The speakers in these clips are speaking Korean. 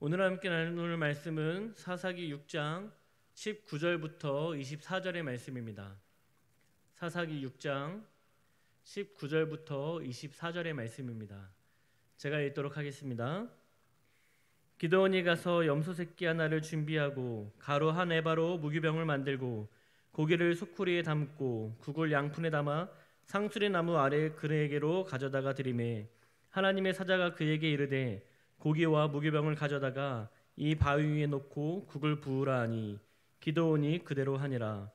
오늘 함께 나눌 말씀은 사사기 6장 19절부터 24절의 말씀입니다. 사사기 6장 19절부터 24절의 말씀입니다. 제가 읽도록 하겠습니다. 기드온이 가서 염소 새끼 하나를 준비하고 가루 한 에바로 무기병을 만들고 고기를 소쿠리에 담고 국을 양푼에 담아 상수리 나무 아래 그에게로 가져다가 드리매 하나님의 사자가 그에게 이르되 고기와 무기병을 가져다가 이 바위 위에 놓고 국을 부으라 하니 기드온이 그대로 하니라.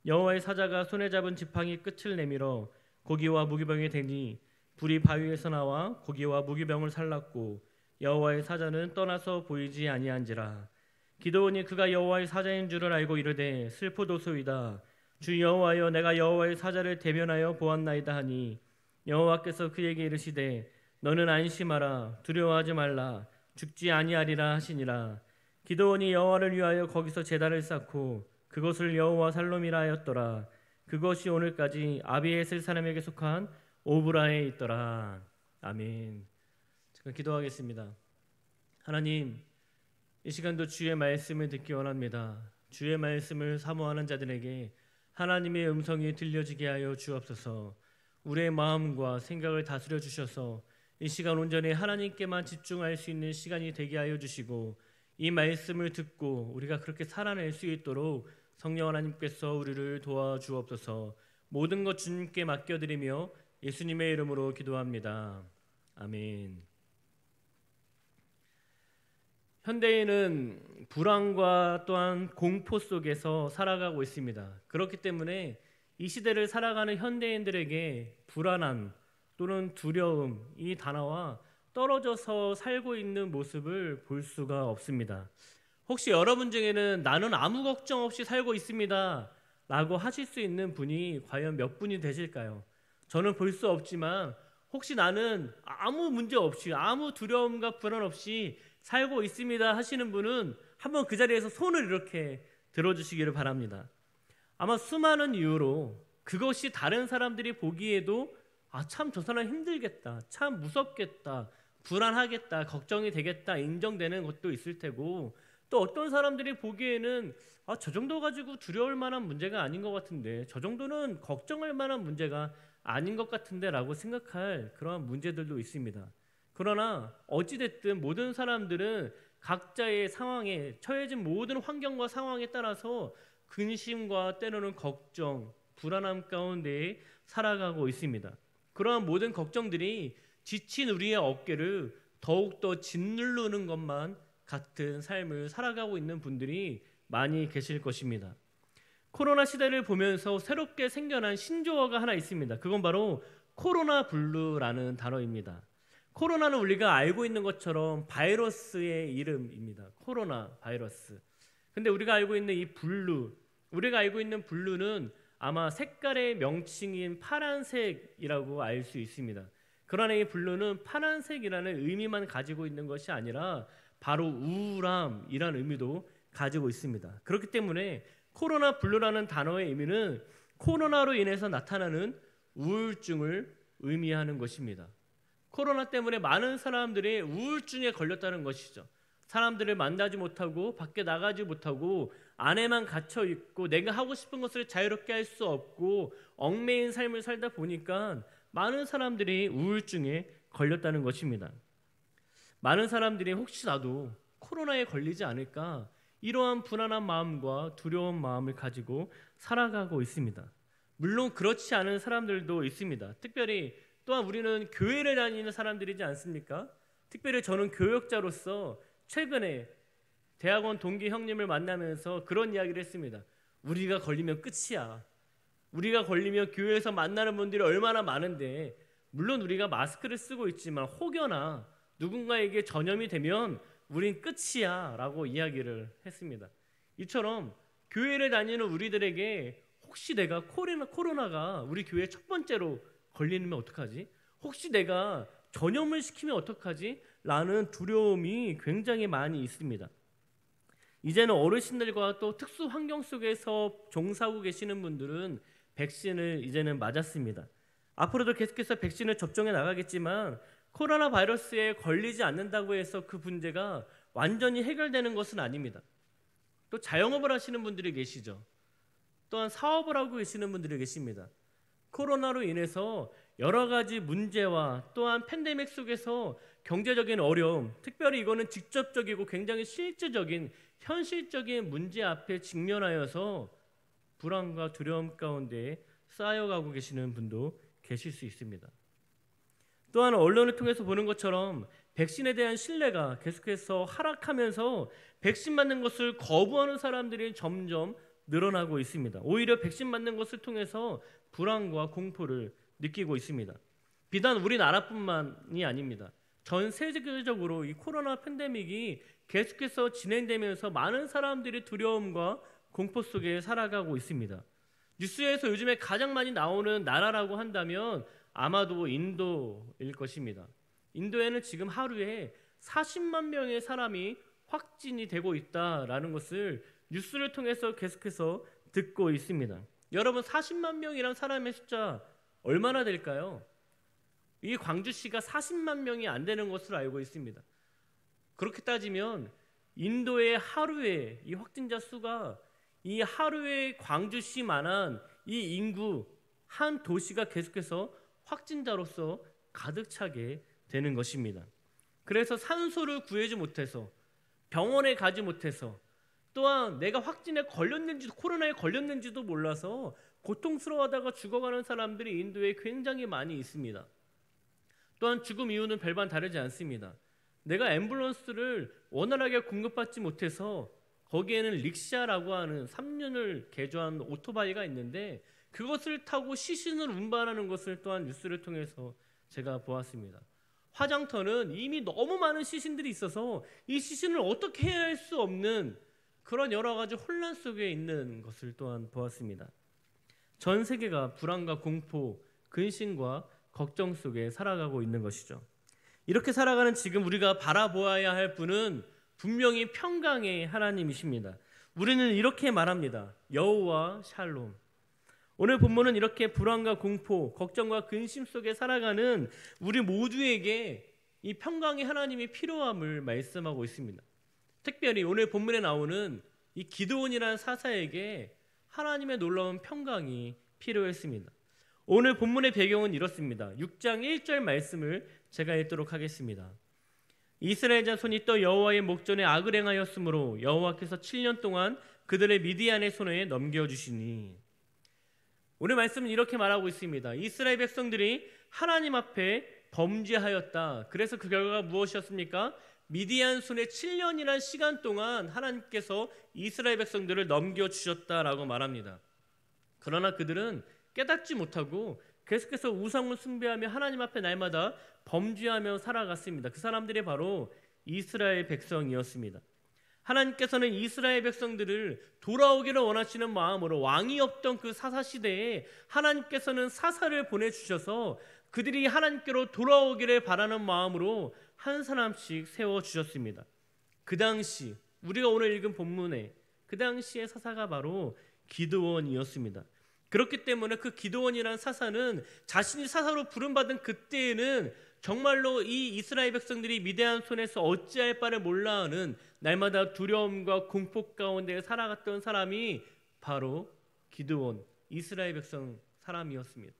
여호와의 사자가 손에 잡은 지팡이 끝을 내밀어 고기와 무기병에 대니 불이 바위에서 나와 고기와 무기병을 살랐고 여호와의 사자는 떠나서 보이지 아니한지라. 기드온이 그가 여호와의 사자인 줄을 알고 이르되 슬프도소이다. 주 여호와여, 내가 여호와의 사자를 대면하여 보았나이다 하니 여호와께서 그에게 이르시되 너는 안심하라, 두려워하지 말라, 죽지 아니하리라 하시니라. 기드온이 여호와를 위하여 거기서 제단을 쌓고 그것을 여호와 살롬이라 하였더라. 그것이 오늘까지 아비에셀 사람에게 속한 오브라에 있더라. 아멘. 잠깐 기도하겠습니다. 하나님, 이 시간도 주의 말씀을 듣기 원합니다. 주의 말씀을 사모하는 자들에게 하나님의 음성이 들려지게 하여 주옵소서. 우리의 마음과 생각을 다스려 주셔서 이 시간 온전히 하나님께만 집중할 수 있는 시간이 되게 하여 주시고 이 말씀을 듣고 우리가 그렇게 살아낼 수 있도록 성령 하나님께서 우리를 도와주옵소서. 모든 것 주님께 맡겨드리며 예수님의 이름으로 기도합니다. 아멘. 현대인은 불안과 또한 공포 속에서 살아가고 있습니다. 그렇기 때문에 이 시대를 살아가는 현대인들에게 불안함 또는 두려움, 이 단어와 떨어져서 살고 있는 모습을 볼 수가 없습니다. 혹시 여러분 중에는 나는 아무 걱정 없이 살고 있습니다 라고 하실 수 있는 분이 과연 몇 분이 되실까요? 저는 볼 수 없지만 혹시 나는 아무 문제 없이 아무 두려움과 불안 없이 살고 있습니다 하시는 분은 한번 그 자리에서 손을 이렇게 들어주시기를 바랍니다. 아마 수많은 이유로 그것이 다른 사람들이 보기에도 참 저 사람 힘들겠다, 참 무섭겠다, 불안하겠다, 걱정이 되겠다 인정되는 것도 있을 테고, 또 어떤 사람들이 보기에는 저 정도 가지고 두려울 만한 문제가 아닌 것 같은데, 저 정도는 걱정할 만한 문제가 아닌 것 같은데 라고 생각할 그러한 문제들도 있습니다. 그러나 어찌됐든 모든 사람들은 각자의 상황에 처해진 모든 환경과 상황에 따라서 근심과 때로는 걱정, 불안함 가운데 살아가고 있습니다. 그러한 모든 걱정들이 지친 우리의 어깨를 더욱더 짓누르는 것만 같은 삶을 살아가고 있는 분들이 많이 계실 것입니다. 코로나 시대를 보면서 새롭게 생겨난 신조어가 하나 있습니다. 그건 바로 코로나 블루라는 단어입니다. 코로나는 우리가 알고 있는 것처럼 바이러스의 이름입니다. 코로나 바이러스. 근데 우리가 알고 있는 이 블루, 우리가 알고 있는 블루는 아마 색깔의 명칭인 파란색이라고 알 수 있습니다. 그러나 이 블루는 파란색이라는 의미만 가지고 있는 것이 아니라 바로 우울함이라는 의미도 가지고 있습니다. 그렇기 때문에 코로나 블루라는 단어의 의미는 코로나로 인해서 나타나는 우울증을 의미하는 것입니다. 코로나 때문에 많은 사람들이 우울증에 걸렸다는 것이죠. 사람들을 만나지 못하고 밖에 나가지 못하고 안에만 갇혀 있고 내가 하고 싶은 것을 자유롭게 할 수 없고 얽매인 삶을 살다 보니까 많은 사람들이 우울증에 걸렸다는 것입니다. 많은 사람들이 혹시 나도 코로나에 걸리지 않을까 이러한 불안한 마음과 두려운 마음을 가지고 살아가고 있습니다. 물론 그렇지 않은 사람들도 있습니다. 특별히 또한 우리는 교회를 다니는 사람들이지 않습니까? 특별히 저는 교역자로서 최근에 대학원 동기 형님을 만나면서 그런 이야기를 했습니다. 우리가 걸리면 끝이야. 우리가 걸리면 교회에서 만나는 분들이 얼마나 많은데, 물론 우리가 마스크를 쓰고 있지만 혹여나 누군가에게 전염이 되면 우린 끝이야 라고 이야기를 했습니다. 이처럼 교회를 다니는 우리들에게 혹시 내가 코로나가 우리 교회 첫 번째로 걸리면 어떡하지? 혹시 내가 전염을 시키면 어떡하지? 라는 두려움이 굉장히 많이 있습니다. 이제는 어르신들과 또 특수 환경 속에서 종사하고 계시는 분들은 백신을 이제는 맞았습니다. 앞으로도 계속해서 백신을 접종해 나가겠지만 코로나 바이러스에 걸리지 않는다고 해서 그 문제가 완전히 해결되는 것은 아닙니다. 또 자영업을 하시는 분들이 계시죠. 또한 사업을 하고 계시는 분들이 계십니다. 코로나로 인해서 여러 가지 문제와 또한 팬데믹 속에서 경제적인 어려움, 특별히 이거는 직접적이고 굉장히 실질적인 현실적인 문제 앞에 직면하여서 불안과 두려움 가운데 쌓여가고 계시는 분도 계실 수 있습니다. 또한 언론을 통해서 보는 것처럼 백신에 대한 신뢰가 계속해서 하락하면서 백신 맞는 것을 거부하는 사람들이 점점 늘어나고 있습니다. 오히려 백신 맞는 것을 통해서 불안과 공포를 느끼고 있습니다. 비단 우리나라뿐만이 아닙니다. 전 세계적으로 이 코로나 팬데믹이 계속해서 진행되면서 많은 사람들이 두려움과 공포 속에 살아가고 있습니다. 뉴스에서 요즘에 가장 많이 나오는 나라라고 한다면 아마도 인도일 것입니다. 인도에는 지금 하루에 40만 명의 사람이 확진이 되고 있다라는 것을 뉴스를 통해서 계속해서 듣고 있습니다. 여러분, 40만 명이란 사람의 숫자 얼마나 될까요? 이 광주시가 40만 명이 안 되는 것으로 알고 있습니다. 그렇게 따지면 인도의 하루에 이 확진자 수가 이 하루에 광주시만한 이 인구 한 도시가 계속해서 확진자로서 가득 차게 되는 것입니다. 그래서 산소를 구하지 못해서 병원에 가지 못해서 또한 내가 확진에 걸렸는지도 코로나에 걸렸는지도 몰라서 고통스러워하다가 죽어가는 사람들이 인도에 굉장히 많이 있습니다. 또한 죽음 이유는 별반 다르지 않습니다. 내가 앰뷸런스를 원활하게 공급받지 못해서 거기에는 릭샤라고 하는 3륜을 개조한 오토바이가 있는데 그것을 타고 시신을 운반하는 것을 또한 뉴스를 통해서 제가 보았습니다. 화장터는 이미 너무 많은 시신들이 있어서 이 시신을 어떻게 해야 할 수 없는 그런 여러 가지 혼란 속에 있는 것을 또한 보았습니다. 전 세계가 불안과 공포, 근심과 걱정 속에 살아가고 있는 것이죠. 이렇게 살아가는 지금 우리가 바라보아야 할 분은 분명히 평강의 하나님이십니다. 우리는 이렇게 말합니다. 여호와 샬롬. 오늘 본문은 이렇게 불안과 공포, 걱정과 근심 속에 살아가는 우리 모두에게 이 평강의 하나님이 필요함을 말씀하고 있습니다. 특별히 오늘 본문에 나오는 이 기드온이라는 사사에게 하나님의 놀라운 평강이 필요했습니다. 오늘 본문의 배경은 이렇습니다. 6장 1절 말씀을 제가 읽도록 하겠습니다. 이스라엘 자손이 또 여호와의 목전에 악을 행하였으므로 여호와께서 7년 동안 그들의 미디안의 손에 넘겨주시니. 오늘 말씀은 이렇게 말하고 있습니다. 이스라엘 백성들이 하나님 앞에 범죄하였다. 그래서 그 결과가 무엇이었습니까? 미디안 손에 7년이라는 시간 동안 하나님께서 이스라엘 백성들을 넘겨주셨다라고 말합니다. 그러나 그들은 깨닫지 못하고 계속해서 우상을 숭배하며 하나님 앞에 날마다 범죄하며 살아갔습니다. 그 사람들이 바로 이스라엘 백성이었습니다. 하나님께서는 이스라엘 백성들을 돌아오기를 원하시는 마음으로 왕이 없던 그 사사시대에 하나님께서는 사사를 보내주셔서 그들이 하나님께로 돌아오기를 바라는 마음으로 한 사람씩 세워주셨습니다. 그 당시 우리가 오늘 읽은 본문에 그 당시의 사사가 바로 기드온이었습니다. 그렇기 때문에 그 기드온이라는 사사는 자신이 사사로 부름받은 그때에는 정말로 이 이스라엘 백성들이 미디안 손에서 어찌할 바를 몰라 하는 날마다 두려움과 공포 가운데 살아갔던 사람이 바로 기드온, 이스라엘 백성 사람이었습니다.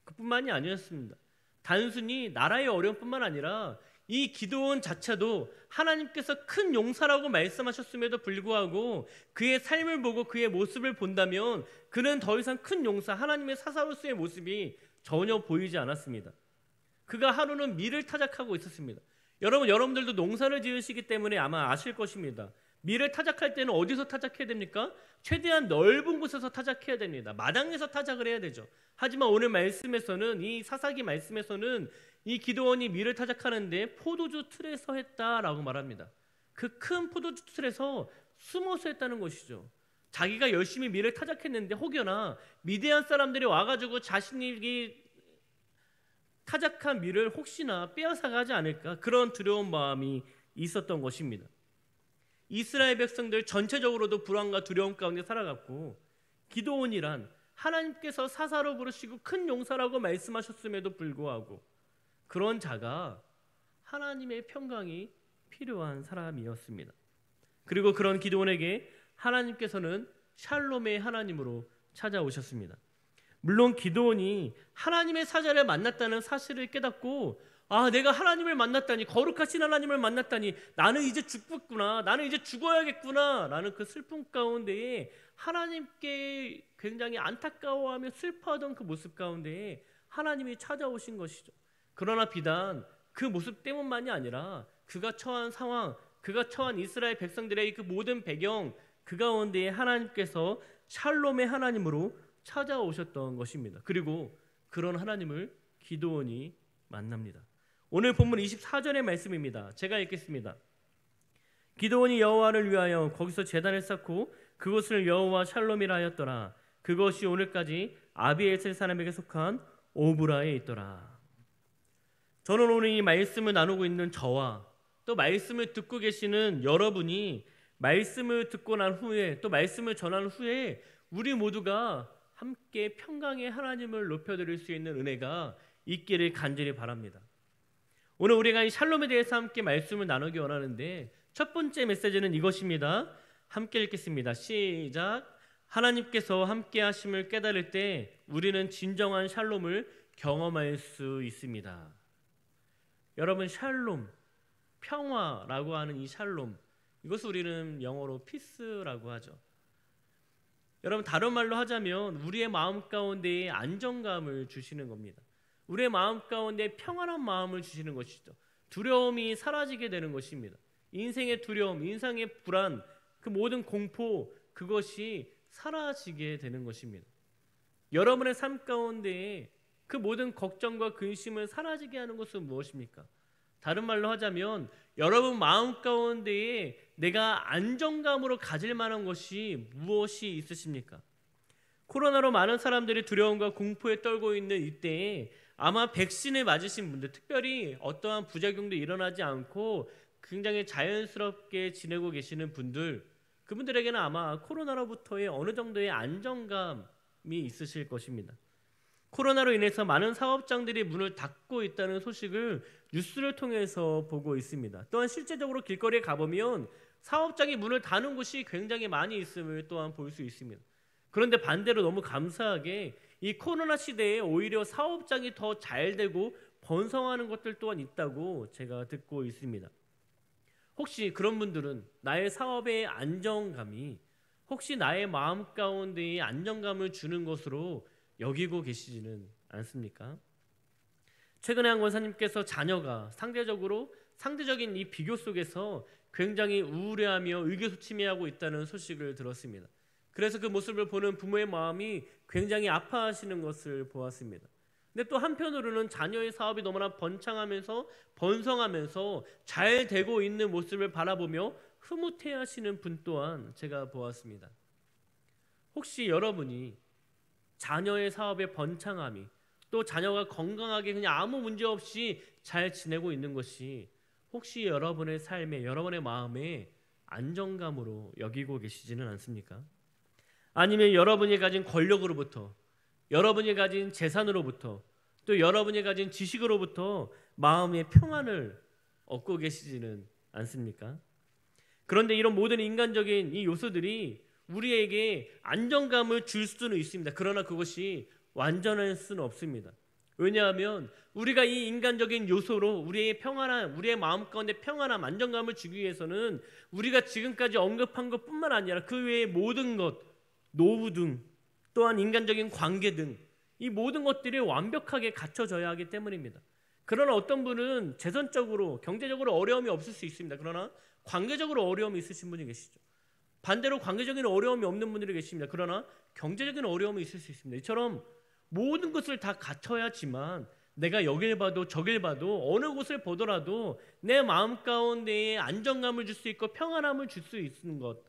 그뿐만이 아니었습니다. 단순히 나라의 어려움뿐만 아니라 이 기드온 자체도 하나님께서 큰 용사라고 말씀하셨음에도 불구하고 그의 삶을 보고 그의 모습을 본다면 그는 더 이상 큰 용사, 하나님의 사사로서의 모습이 전혀 보이지 않았습니다. 그가 하루는 밀을 타작하고 있었습니다. 여러분들도 농사를 지으시기 때문에 아마 아실 것입니다. 밀을 타작할 때는 어디서 타작해야 됩니까? 최대한 넓은 곳에서 타작해야 됩니다. 마당에서 타작을 해야 되죠. 하지만 오늘 말씀에서는 이 사사기 말씀에서는 이 기드온이 밀을 타작하는데 포도주 틀에서 했다라고 말합니다. 그 큰 포도주 틀에서 숨어서 했다는 것이죠. 자기가 열심히 밀을 타작했는데 혹여나 미디안 사람들이 와가지고 자신이 타작한 밀을 혹시나 빼앗아가지 않을까 그런 두려운 마음이 있었던 것입니다. 이스라엘 백성들 전체적으로도 불안과 두려움 가운데 살아갔고 기드온이란 하나님께서 사사로 부르시고 큰 용사라고 말씀하셨음에도 불구하고 그런 자가 하나님의 평강이 필요한 사람이었습니다. 그리고 그런 기드온에게 하나님께서는 샬롬의 하나님으로 찾아오셨습니다. 물론 기드온이 하나님의 사자를 만났다는 사실을 깨닫고 내가 하나님을 만났다니, 거룩하신 하나님을 만났다니, 나는 이제 죽겠구나, 나는 이제 죽어야겠구나 라는 그 슬픔 가운데에 하나님께 굉장히 안타까워하며 슬퍼하던 그 모습 가운데에 하나님이 찾아오신 것이죠. 그러나 비단 그 모습 때문만이 아니라 그가 처한 상황, 그가 처한 이스라엘 백성들의 그 모든 배경, 그 가운데에 하나님께서 샬롬의 하나님으로 찾아오셨던 것입니다. 그리고 그런 하나님을 기드온이 만납니다. 오늘 본문 24절의 말씀입니다. 제가 읽겠습니다. 기드온이 여호와를 위하여 거기서 제단을 쌓고 그곳을 여호와 샬롬이라 하였더라. 그것이 오늘까지 아비에셀 사람에게 속한 오브라에 있더라. 저는 오늘 이 말씀을 나누고 있는 저와 또 말씀을 듣고 계시는 여러분이 말씀을 듣고 난 후에, 또 말씀을 전한 후에 우리 모두가 함께 평강의 하나님을 높여드릴 수 있는 은혜가 있기를 간절히 바랍니다. 오늘 우리가 이 샬롬에 대해서 함께 말씀을 나누기 원하는데, 첫 번째 메시지는 이것입니다. 함께 읽겠습니다. 시작. 하나님께서 함께 하심을 깨달을 때 우리는 진정한 샬롬을 경험할 수 있습니다. 여러분, 샬롬, 평화라고 하는 이 샬롬, 이것을 우리는 영어로 피스라고 하죠. 여러분, 다른 말로 하자면 우리의 마음 가운데에 안정감을 주시는 겁니다. 우리의 마음 가운데 평안한 마음을 주시는 것이죠. 두려움이 사라지게 되는 것입니다. 인생의 두려움, 인생의 불안, 그 모든 공포, 그것이 사라지게 되는 것입니다. 여러분의 삶 가운데에 그 모든 걱정과 근심을 사라지게 하는 것은 무엇입니까? 다른 말로 하자면 여러분 마음 가운데에 내가 안정감으로 가질 만한 것이 무엇이 있으십니까? 코로나로 많은 사람들이 두려움과 공포에 떨고 있는 이때에 아마 백신을 맞으신 분들, 특별히 어떠한 부작용도 일어나지 않고 굉장히 자연스럽게 지내고 계시는 분들, 그분들에게는 아마 코로나로부터의 어느 정도의 안정감이 있으실 것입니다. 코로나로 인해서 많은 사업장들이 문을 닫고 있다는 소식을 뉴스를 통해서 보고 있습니다. 또한 실제적으로 길거리에 가보면 사업장이 문을 닫는 곳이 굉장히 많이 있음을 또한 볼 수 있습니다. 그런데 반대로 너무 감사하게 이 코로나 시대에 오히려 사업장이 더 잘 되고 번성하는 것들 또한 있다고 제가 듣고 있습니다. 혹시 그런 분들은 나의 사업의 안정감이 혹시 나의 마음 가운데에 안정감을 주는 것으로 여기고 계시지는 않습니까? 최근에 한 권사님께서 자녀가 상대적인 이 비교 속에서 굉장히 우울해하며 의기소침해하고 있다는 소식을 들었습니다. 그래서 그 모습을 보는 부모의 마음이 굉장히 아파하시는 것을 보았습니다. 근데 또 한편으로는 자녀의 사업이 너무나 번창하면서 번성하면서 잘 되고 있는 모습을 바라보며 흐뭇해하시는 분 또한 제가 보았습니다. 혹시 여러분이 자녀의 사업의 번창함이, 또 자녀가 건강하게 그냥 아무 문제 없이 잘 지내고 있는 것이 혹시 여러분의 삶에, 여러분의 마음에 안정감으로 여기고 계시지는 않습니까? 아니면 여러분이 가진 권력으로부터, 여러분이 가진 재산으로부터, 또 여러분이 가진 지식으로부터 마음의 평안을 얻고 계시지는 않습니까? 그런데 이런 모든 인간적인 이 요소들이 우리에게 안정감을 줄 수는 있습니다. 그러나 그것이 완전할 수는 없습니다. 왜냐하면 우리가 이 인간적인 요소로 우리의 평안함, 우리의 마음 가운데 평안함, 안정감을 주기 위해서는 우리가 지금까지 언급한 것뿐만 아니라 그 외의 모든 것, 노후 등 또한 인간적인 관계 등 이 모든 것들이 완벽하게 갖춰져야 하기 때문입니다. 그러나 어떤 분은 재선적으로, 경제적으로 어려움이 없을 수 있습니다. 그러나 관계적으로 어려움이 있으신 분이 계시죠. 반대로 관계적인 어려움이 없는 분들이 계십니다. 그러나 경제적인 어려움이 있을 수 있습니다. 이처럼 모든 것을 다 갖춰야지만 내가 여길 봐도 저길 봐도 어느 곳을 보더라도 내 마음 가운데에 안정감을 줄 수 있고 평안함을 줄 수 있는 것,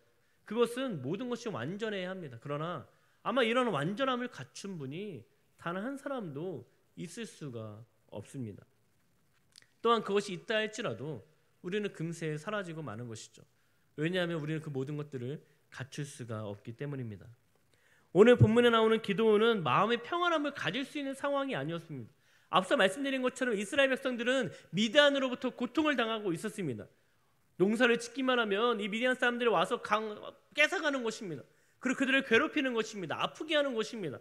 그것은 모든 것이 완전해야 합니다. 그러나 아마 이런 완전함을 갖춘 분이 단 한 사람도 있을 수가 없습니다. 또한 그것이 있다 할지라도 우리는 금세 사라지고 마는 것이죠. 왜냐하면 우리는 그 모든 것들을 갖출 수가 없기 때문입니다. 오늘 본문에 나오는 기드온은 마음의 평안함을 가질 수 있는 상황이 아니었습니다. 앞서 말씀드린 것처럼 이스라엘 백성들은 미디안으로부터 고통을 당하고 있었습니다. 농사를 짓기만 하면 이 미디안 사람들이 와서 뺏어가는 것입니다. 그리고 그들을 괴롭히는 것입니다. 아프게 하는 것입니다.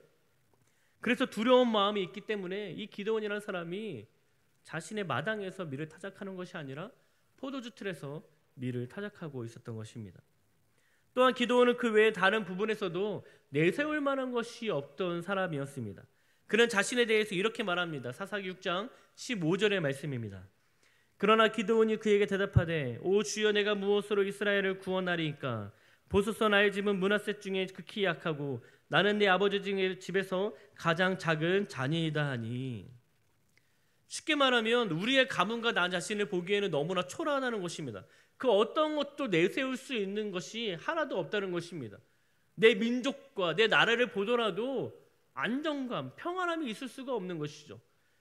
그래서 두려운 마음이 있기 때문에 이 기드온이라는 사람이 자신의 마당에서 밀을 타작하는 것이 아니라 포도주 틀에서 밀을 타작하고 있었던 것입니다. 또한 기드온은 그 외에 다른 부분에서도 내세울 만한 것이 없던 사람이었습니다. 그는 자신에 대해서 이렇게 말합니다. 사사기 6장 15절의 말씀입니다. 그러나 기드온이 그에게 대답하되 오 주여 내가 무엇으로 이스라엘을 구원하리이까 보소서 나의 집은 므낫셋 중에 극히 약하고 나는 내 아버지 집에서 가장 작은 자녀이다 하니 쉽게 말하면 우리의 가문과 나 자신을 보기에는 너무나 초라하다는 것입니다. 그 어떤 것도 내세울 수 있는 것이 하나도 없다는 것입니다. 내 민족과 내 나라를 보더라도 안정감, 평안함이 있을 수가 없는 것이죠.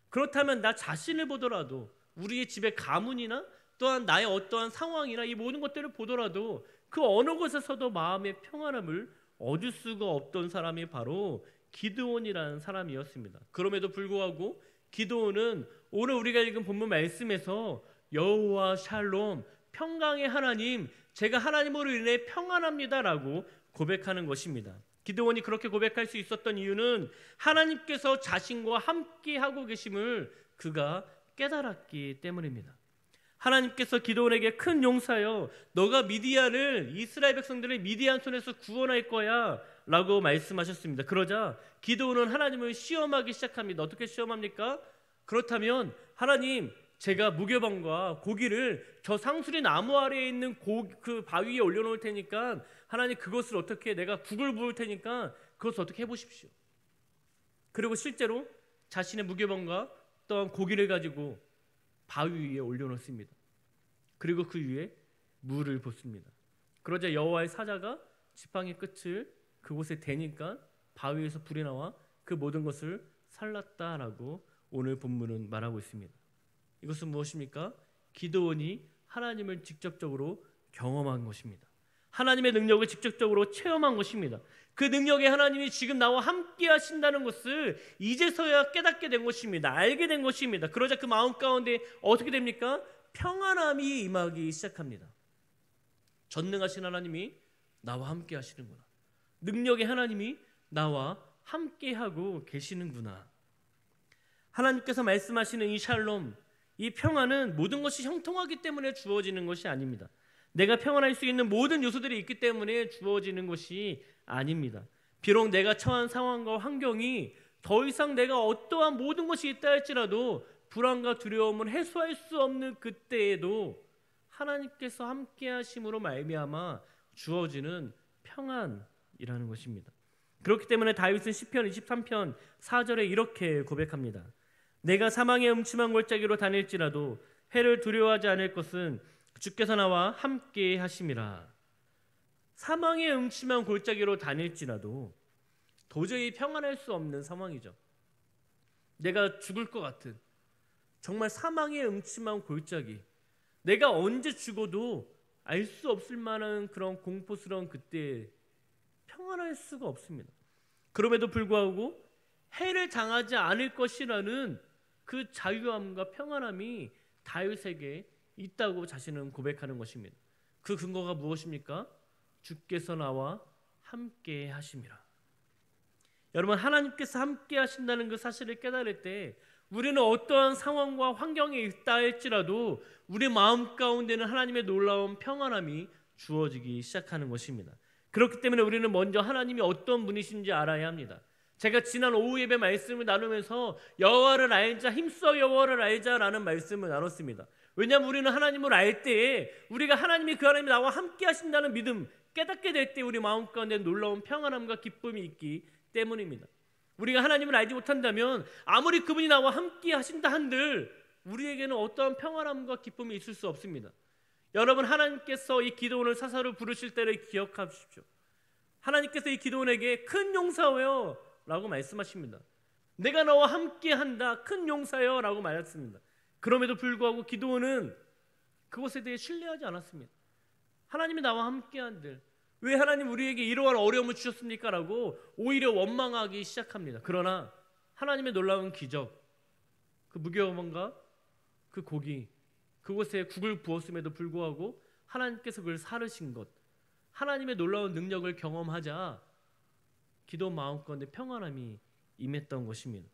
그렇다면 나 자신을 보더라도 우리의 집의 가문이나 또한 나의 어떠한 상황이나 이 모든 것들을 보더라도 그 어느 곳에서도 마음의 평안함을 얻을 수가 없던 사람이 바로 기드온이라는 사람이었습니다. 그럼에도 불구하고 기드온은 오늘 우리가 읽은 본문 말씀에서 여호와 샬롬, 평강의 하나님, 제가 하나님으로 인해 평안합니다라고 고백하는 것입니다. 기드온이 그렇게 고백할 수 있었던 이유는 하나님께서 자신과 함께 하고 계심을 그가 깨달았기 때문입니다. 하나님께서 기드온에게 큰 용사여 너가 미디안을 이스라엘 백성들을 미디안 손에서 구원할 거야 라고 말씀하셨습니다. 그러자 기드온은 하나님을 시험하기 시작합니다. 어떻게 시험합니까? 그렇다면 하나님 제가 무교병과 고기를 저 상수리 나무 아래에 있는 그 바위에 올려놓을 테니까 하나님 그것을 어떻게 내가 국을 부을 테니까 그것을 어떻게 해보십시오. 그리고 실제로 자신의 무교병과 또한 고기를 가지고 바위 위에 올려놓습니다. 그리고 그 위에 물을 붓습니다. 그러자 여호와의 사자가 지팡이 끝을 그곳에 대니까 바위에서 불이 나와 그 모든 것을 살랐다라고 오늘 본문은 말하고 있습니다. 이것은 무엇입니까? 기드온이 하나님을 직접적으로 경험한 것입니다. 하나님의 능력을 직접적으로 체험한 것입니다. 그 능력의 하나님이 지금 나와 함께 하신다는 것을 이제서야 깨닫게 된 것입니다. 알게 된 것입니다. 그러자 그 마음 가운데 어떻게 됩니까? 평안함이 임하기 시작합니다. 전능하신 하나님이 나와 함께 하시는구나. 능력의 하나님이 나와 함께 하고 계시는구나. 하나님께서 말씀하시는 이 샬롬, 이 평안은 모든 것이 형통하기 때문에 주어지는 것이 아닙니다. 내가 평안할 수 있는 모든 요소들이 있기 때문에 주어지는 것이 아닙니다. 비록 내가 처한 상황과 환경이 더 이상 내가 어떠한 모든 것이 있다 할지라도 불안과 두려움을 해소할 수 없는 그때에도 하나님께서 함께 하심으로 말미암아 주어지는 평안이라는 것입니다. 그렇기 때문에 다윗은 시편 23편 4절에 이렇게 고백합니다. 내가 사망의 음침한 골짜기로 다닐지라도 해를 두려워하지 않을 것은 주께서 나와 함께 하심이라. 사망의 음침한 골짜기로 다닐지라도 도저히 평안할 수 없는 상황이죠. 내가 죽을 것 같은 정말 사망의 음침한 골짜기, 내가 언제 죽어도 알 수 없을 만한 그런 공포스러운 그때에 평안할 수가 없습니다. 그럼에도 불구하고 해를 당하지 않을 것이라는 그 자유함과 평안함이 다윗에게 있다고 자신은 고백하는 것입니다. 그 근거가 무엇입니까? 주께서 나와 함께 하심이라. 여러분, 하나님께서 함께 하신다는 그 사실을 깨달을 때 우리는 어떠한 상황과 환경에 있다 할지라도 우리 마음 가운데는 하나님의 놀라운 평안함이 주어지기 시작하는 것입니다. 그렇기 때문에 우리는 먼저 하나님이 어떤 분이신지 알아야 합니다. 제가 지난 오후 예배 말씀을 나누면서 여호와를 알자, 힘써 여호와를 알자라는 말씀을 나눴습니다. 왜냐하면 우리는 하나님을 알 때에 우리가 하나님이 그 하나님이 나와 함께 하신다는 믿음 깨닫게 될 때 우리 마음 가운데 놀라운 평안함과 기쁨이 있기 때문입니다. 우리가 하나님을 알지 못한다면 아무리 그분이 나와 함께 하신다 한들 우리에게는 어떠한 평안함과 기쁨이 있을 수 없습니다. 여러분, 하나님께서 이 기드온을 사사로 부르실 때를 기억하십시오. 하나님께서 이 기드온에게 큰 용사여 라고 말씀하십니다. 내가 너와 함께 한다, 큰 용사여 라고 말했습니다. 그럼에도 불구하고 기드온은 그것에 대해 신뢰하지 않았습니다. 하나님이 나와 함께 한들 왜 하나님 우리에게 이러한 어려움을 주셨습니까? 라고 오히려 원망하기 시작합니다. 그러나 하나님의 놀라운 기적, 그 무교병과 그 고기, 그곳에 국을 부었음에도 불구하고 하나님께서 그를 사르신 것, 하나님의 놀라운 능력을 경험하자 기도 마음 가운데 평안함이 임했던 것입니다.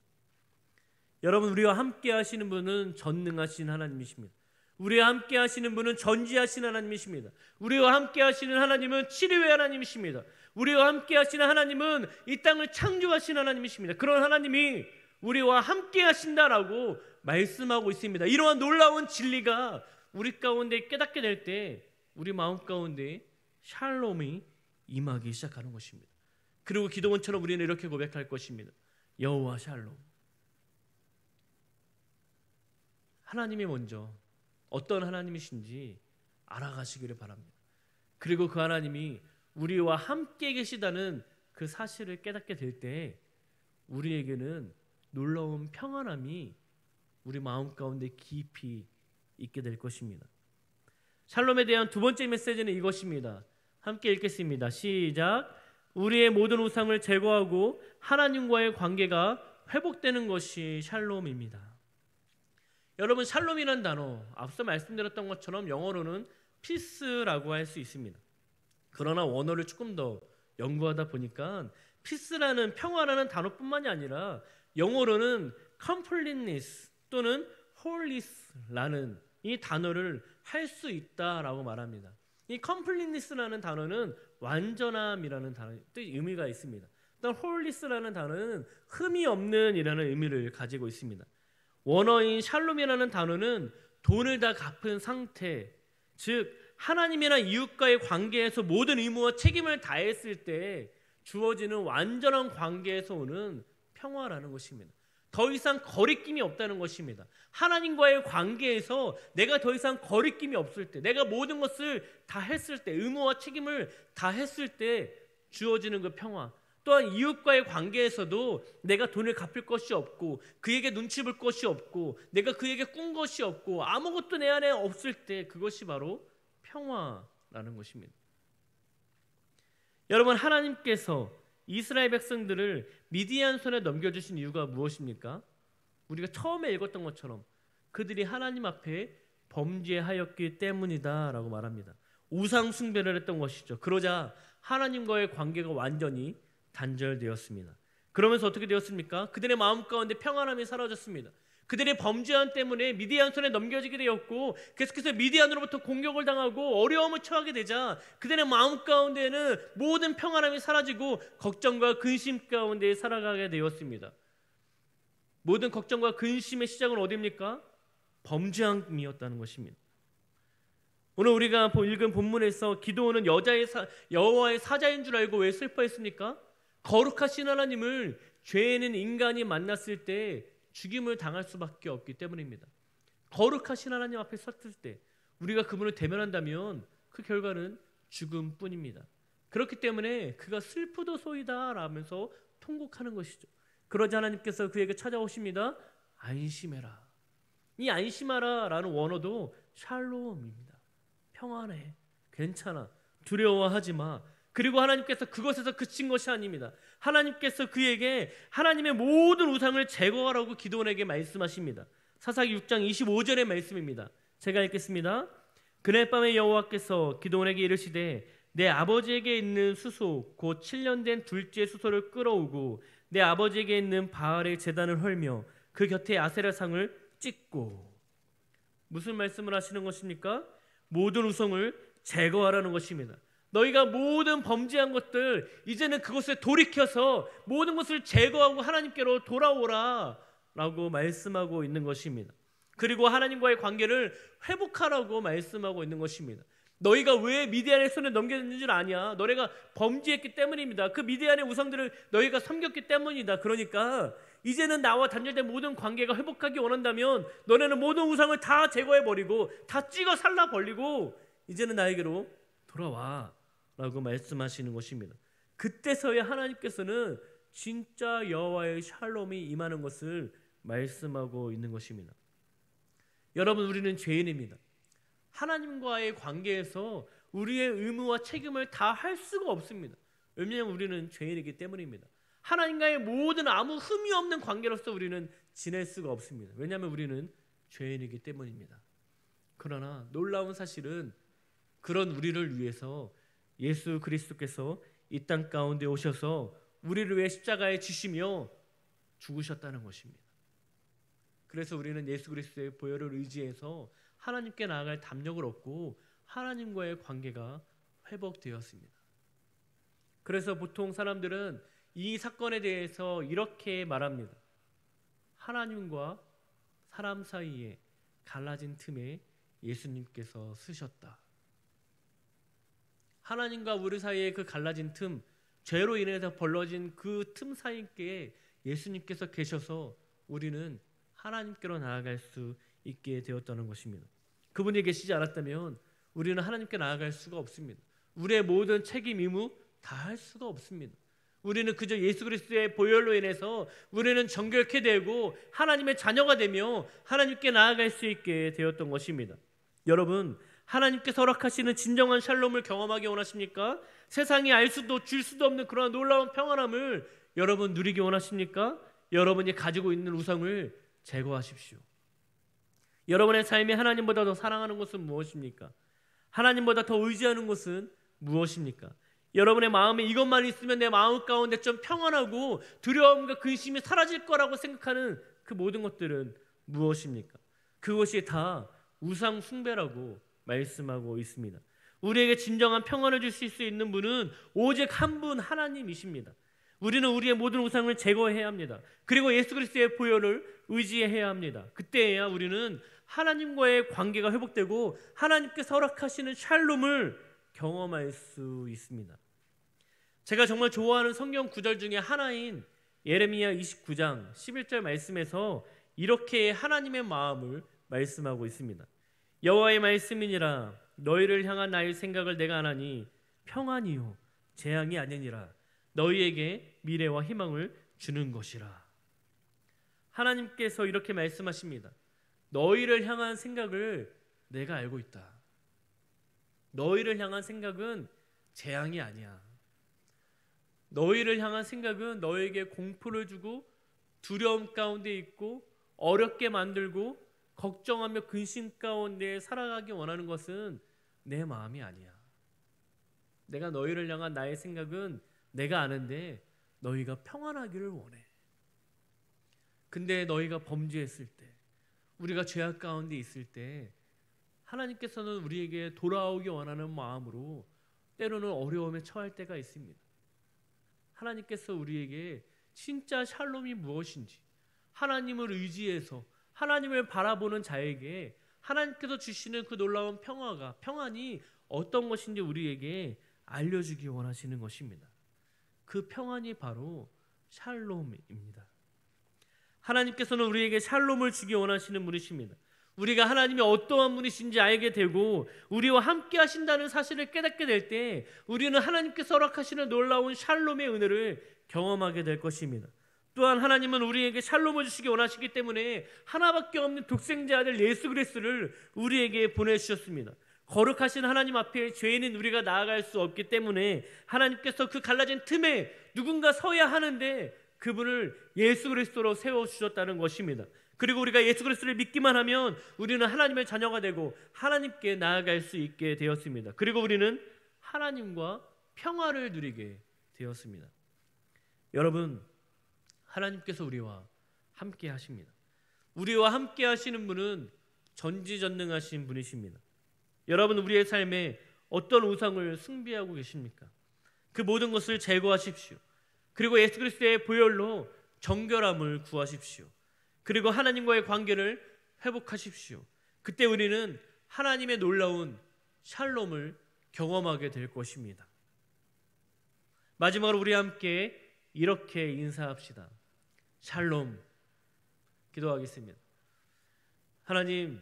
여러분, 우리와 함께 하시는 분은 전능하신 하나님이십니다. 우리와 함께 하시는 분은 전지하신 하나님이십니다. 우리와 함께 하시는 하나님은 치료의 하나님이십니다. 우리와 함께 하시는 하나님은 이 땅을 창조하신 하나님이십니다. 그런 하나님이 우리와 함께 하신다라고 말씀하고 있습니다. 이러한 놀라운 진리가 우리 가운데 깨닫게 될 때 우리 마음 가운데 샬롬이 임하기 시작하는 것입니다. 그리고 기도원처럼 우리는 이렇게 고백할 것입니다. 여호와 샬롬. 하나님이 먼저 어떤 하나님이신지 알아가시기를 바랍니다. 그리고 그 하나님이 우리와 함께 계시다는 그 사실을 깨닫게 될 때 우리에게는 놀라운 평안함이 우리 마음 가운데 깊이 있게 될 것입니다. 샬롬에 대한 두 번째 메시지는 이것입니다. 함께 읽겠습니다. 시작. 우리의 모든 우상을 제거하고 하나님과의 관계가 회복되는 것이 샬롬입니다. 여러분, 샬롬이라는 단어, 앞서 말씀드렸던 것처럼 영어로는 피스라고 할 수 있습니다. 그러나 원어를 조금 더 연구하다 보니까 피스라는, 평화라는 단어뿐만이 아니라 영어로는 completeness 또는 wholeness라는 이 단어를 할 수 있다라고 말합니다. 이 completeness라는 단어는 완전함이라는 단어, 의미가 있습니다. 또 wholeness라는 단어는 흠이 없는 이라는 의미를 가지고 있습니다. 원어인 샬롬이라는 단어는 돈을 다 갚은 상태, 즉 하나님이나 이웃과의 관계에서 모든 의무와 책임을 다했을 때 주어지는 완전한 관계에서 오는 평화라는 것입니다. 더 이상 거리낌이 없다는 것입니다. 하나님과의 관계에서 내가 더 이상 거리낌이 없을 때, 내가 모든 것을 다 했을 때, 의무와 책임을 다 했을 때 주어지는 그 평화, 또한 이웃과의 관계에서도 내가 돈을 갚을 것이 없고 그에게 눈치 볼 것이 없고 내가 그에게 꾼 것이 없고 아무것도 내 안에 없을 때 그것이 바로 평화라는 것입니다. 여러분, 하나님께서 이스라엘 백성들을 미디안 손에 넘겨주신 이유가 무엇입니까? 우리가 처음에 읽었던 것처럼 그들이 하나님 앞에 범죄하였기 때문이다 라고 말합니다. 우상 숭배를 했던 것이죠. 그러자 하나님과의 관계가 완전히 단절되었습니다. 그러면서 어떻게 되었습니까? 그들의 마음 가운데 평안함이 사라졌습니다. 그들의 범죄함 때문에 미디안 손에 넘겨지게 되었고 계속해서 미디안으로부터 공격을 당하고 어려움을 처하게 되자 그들의 마음 가운데는 모든 평안함이 사라지고 걱정과 근심 가운데 살아가게 되었습니다. 모든 걱정과 근심의 시작은 어디입니까? 범죄함이었다는 것입니다. 오늘 우리가 읽은 본문에서 기드온은 여호와의 사자인 줄 알고 왜 슬퍼했습니까? 거룩하신 하나님을 죄인은 인간이 만났을 때 죽임을 당할 수밖에 없기 때문입니다. 거룩하신 하나님 앞에 섰을 때 우리가 그분을 대면한다면 그 결과는 죽음뿐입니다. 그렇기 때문에 그가 슬프도소이다 라면서 통곡하는 것이죠. 그러자 하나님께서 그에게 찾아오십니다. 안심해라. 이 안심하라 라는 원어도 샬롬입니다. 평안해, 괜찮아, 두려워하지 마. 그리고 하나님께서 그것에서 그친 것이 아닙니다. 하나님께서 그에게 하나님의 모든 우상을 제거하라고 기드온에게 말씀하십니다. 사사기 6장 25절의 말씀입니다. 제가 읽겠습니다. 그날 밤에 여호와께서 기드온에게 이르시되 내 아버지에게 있는 수소 곧 7년 된 둘째 수소를 끌어오고 내 아버지에게 있는 바알의 제단을 헐며 그 곁에 아세라상을 찍고. 무슨 말씀을 하시는 것입니까? 모든 우상을 제거하라는 것입니다. 너희가 모든 범죄한 것들 이제는 그것에 돌이켜서 모든 것을 제거하고 하나님께로 돌아오라 라고 말씀하고 있는 것입니다. 그리고 하나님과의 관계를 회복하라고 말씀하고 있는 것입니다. 너희가 왜 미디안의 손에 넘겨졌는 줄 아냐? 너희가 범죄했기 때문입니다. 그 미디안의 우상들을 너희가 섬겼기 때문이다. 그러니까 이제는 나와 단절된 모든 관계가 회복하기 원한다면 너네는 모든 우상을 다 제거해버리고 다 찍어 살라버리고 이제는 나에게로 돌아와 라고 말씀하시는 것입니다. 그때서야 하나님께서는 진짜 여호와의 샬롬이 임하는 것을 말씀하고 있는 것입니다. 여러분, 우리는 죄인입니다. 하나님과의 관계에서 우리의 의무와 책임을 다 할 수가 없습니다. 왜냐하면 우리는 죄인이기 때문입니다. 하나님과의 모든 아무 흠이 없는 관계로서 우리는 지낼 수가 없습니다. 왜냐하면 우리는 죄인이기 때문입니다. 그러나 놀라운 사실은 그런 우리를 위해서 예수 그리스도께서 이 땅 가운데 오셔서 우리를 위해 십자가에 지시며 죽으셨다는 것입니다. 그래서 우리는 예수 그리스도의 보혈을 의지해서 하나님께 나아갈 담력을 얻고 하나님과의 관계가 회복되었습니다. 그래서 보통 사람들은 이 사건에 대해서 이렇게 말합니다. 하나님과 사람 사이에 갈라진 틈에 예수님께서 쓰셨다. 하나님과 우리 사이에 그 갈라진 틈, 죄로 인해서 벌어진 그 틈 사이에 예수님께서 계셔서 우리는 하나님께로 나아갈 수 있게 되었다는 것입니다. 그분이 계시지 않았다면 우리는 하나님께 나아갈 수가 없습니다. 우리의 모든 책임, 의무 다 할 수가 없습니다. 우리는 그저 예수 그리스도의 보혈로 인해서 우리는 정결케 되고 하나님의 자녀가 되며 하나님께 나아갈 수 있게 되었던 것입니다. 여러분, 하나님께서 허락하시는 진정한 샬롬을 경험하기 원하십니까? 세상이 알 수도 줄 수도 없는 그러한 놀라운 평안함을 여러분 누리기 원하십니까? 여러분이 가지고 있는 우상을 제거하십시오. 여러분의 삶에 하나님보다 더 사랑하는 것은 무엇입니까? 하나님보다 더 의지하는 것은 무엇입니까? 여러분의 마음에 이것만 있으면 내 마음 가운데 좀 평안하고 두려움과 근심이 사라질 거라고 생각하는 그 모든 것들은 무엇입니까? 그것이 다 우상 숭배라고 말씀하고 있습니다. 우리에게 진정한 평안을 주실 수 있는 분은 오직 한 분 하나님이십니다. 우리는 우리의 모든 우상을 제거해야 합니다. 그리고 예수 그리스도의 보혈을 의지해야 합니다. 그때야 우리는 하나님과의 관계가 회복되고 하나님께서 허락하시는 샬롬을 경험할 수 있습니다. 제가 정말 좋아하는 성경 구절 중에 하나인 예레미야 29장 11절 말씀에서 이렇게 하나님의 마음을 말씀하고 있습니다. 여호와의 말씀이니라 너희를 향한 나의 생각을 내가 아나니 평안이요 재앙이 아니니라 너희에게 미래와 희망을 주는 것이라. 하나님께서 이렇게 말씀하십니다. 너희를 향한 생각을 내가 알고 있다. 너희를 향한 생각은 재앙이 아니야. 너희를 향한 생각은 너에게 공포를 주고 두려움 가운데 있고 어렵게 만들고 걱정하며 근심 가운데 살아가기 원하는 것은 내 마음이 아니야. 내가 너희를 향한 나의 생각은 내가 아는데 너희가 평안하기를 원해. 근데 너희가 범죄했을 때, 우리가 죄악 가운데 있을 때 하나님께서는 우리에게 돌아오기 원하는 마음으로 때로는 어려움에 처할 때가 있습니다. 하나님께서 우리에게 진짜 샬롬이 무엇인지, 하나님을 의지해서 하나님을 바라보는 자에게 하나님께서 주시는 그 놀라운 평안이 어떤 것인지 우리에게 알려주기 원하시는 것입니다. 그 평안이 바로 샬롬입니다. 하나님께서는 우리에게 샬롬을 주기 원하시는 분이십니다. 우리가 하나님이 어떠한 분이신지 알게 되고 우리와 함께 하신다는 사실을 깨닫게 될 때 우리는 하나님께서 허락하시는 놀라운 샬롬의 은혜를 경험하게 될 것입니다. 또한 하나님은 우리에게 샬롬을 주시기 원하시기 때문에 하나밖에 없는 독생자 아들 예수 그리스도를 우리에게 보내주셨습니다. 거룩하신 하나님 앞에 죄인인 우리가 나아갈 수 없기 때문에 하나님께서 그 갈라진 틈에 누군가 서야 하는데 그분을 예수 그리스도로 세워주셨다는 것입니다. 그리고 우리가 예수 그리스도를 믿기만 하면 우리는 하나님의 자녀가 되고 하나님께 나아갈 수 있게 되었습니다. 그리고 우리는 하나님과 평화를 누리게 되었습니다. 여러분, 하나님께서 우리와 함께 하십니다. 우리와 함께 하시는 분은 전지전능하신 분이십니다. 여러분, 우리의 삶에 어떤 우상을 숭배하고 계십니까? 그 모든 것을 제거하십시오. 그리고 예수 그리스도의 보혈로 정결함을 구하십시오. 그리고 하나님과의 관계를 회복하십시오. 그때 우리는 하나님의 놀라운 샬롬을 경험하게 될 것입니다. 마지막으로 우리 함께 이렇게 인사합시다. 샬롬. 기도하겠습니다. 하나님,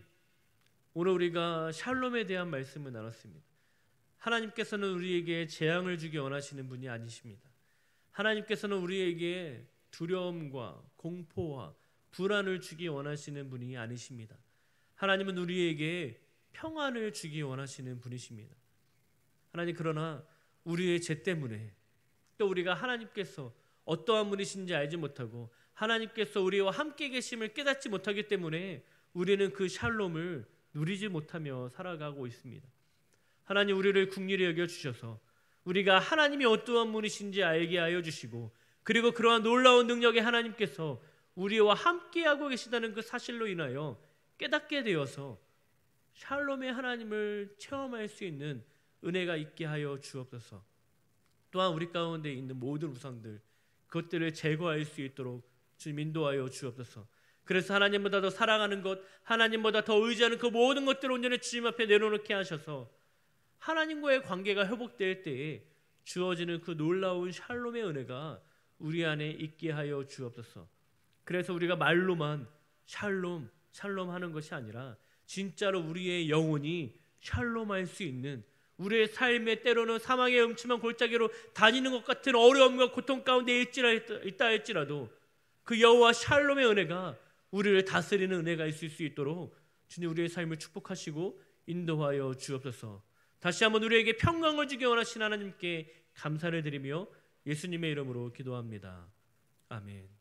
오늘 우리가 샬롬에 대한 말씀을 나눴습니다. 하나님께서는 우리에게 재앙을 주기 원하시는 분이 아니십니다. 하나님께서는 우리에게 두려움과 공포와 불안을 주기 원하시는 분이 아니십니다. 하나님은 우리에게 평안을 주기 원하시는 분이십니다. 하나님, 그러나 우리의 죄 때문에 또 우리가 하나님께서 어떠한 분이신지 알지 못하고 하나님께서 우리와 함께 계심을 깨닫지 못하기 때문에 우리는 그 샬롬을 누리지 못하며 살아가고 있습니다. 하나님 우리를 긍휼히 여겨 주셔서 우리가 하나님이 어떠한 분이신지 알게 하여 주시고 그리고 그러한 놀라운 능력의 하나님께서 우리와 함께하고 계시다는 그 사실로 인하여 깨닫게 되어서 샬롬의 하나님을 체험할 수 있는 은혜가 있게 하여 주옵소서. 또한 우리 가운데 있는 모든 우상들 그것들을 제거할 수 있도록 주님 인도하여 주옵소서. 그래서 하나님보다 더 사랑하는 것, 하나님보다 더 의지하는 그 모든 것들을 온전히 주님 앞에 내려놓게 하셔서 하나님과의 관계가 회복될 때에 주어지는 그 놀라운 샬롬의 은혜가 우리 안에 있게 하여 주옵소서. 그래서 우리가 말로만 샬롬, 샬롬 하는 것이 아니라 진짜로 우리의 영혼이 샬롬할 수 있는, 우리의 삶에 때로는 사망의 음침한 골짜기로 다니는 것 같은 어려움과 고통 가운데 있다 할지라도 그 여호와 샬롬의 은혜가 우리를 다스리는 은혜가 있을 수 있도록 주님 우리의 삶을 축복하시고 인도하여 주옵소서. 다시 한번 우리에게 평강을 주기 원하신 하나님께 감사를 드리며 예수님의 이름으로 기도합니다. 아멘.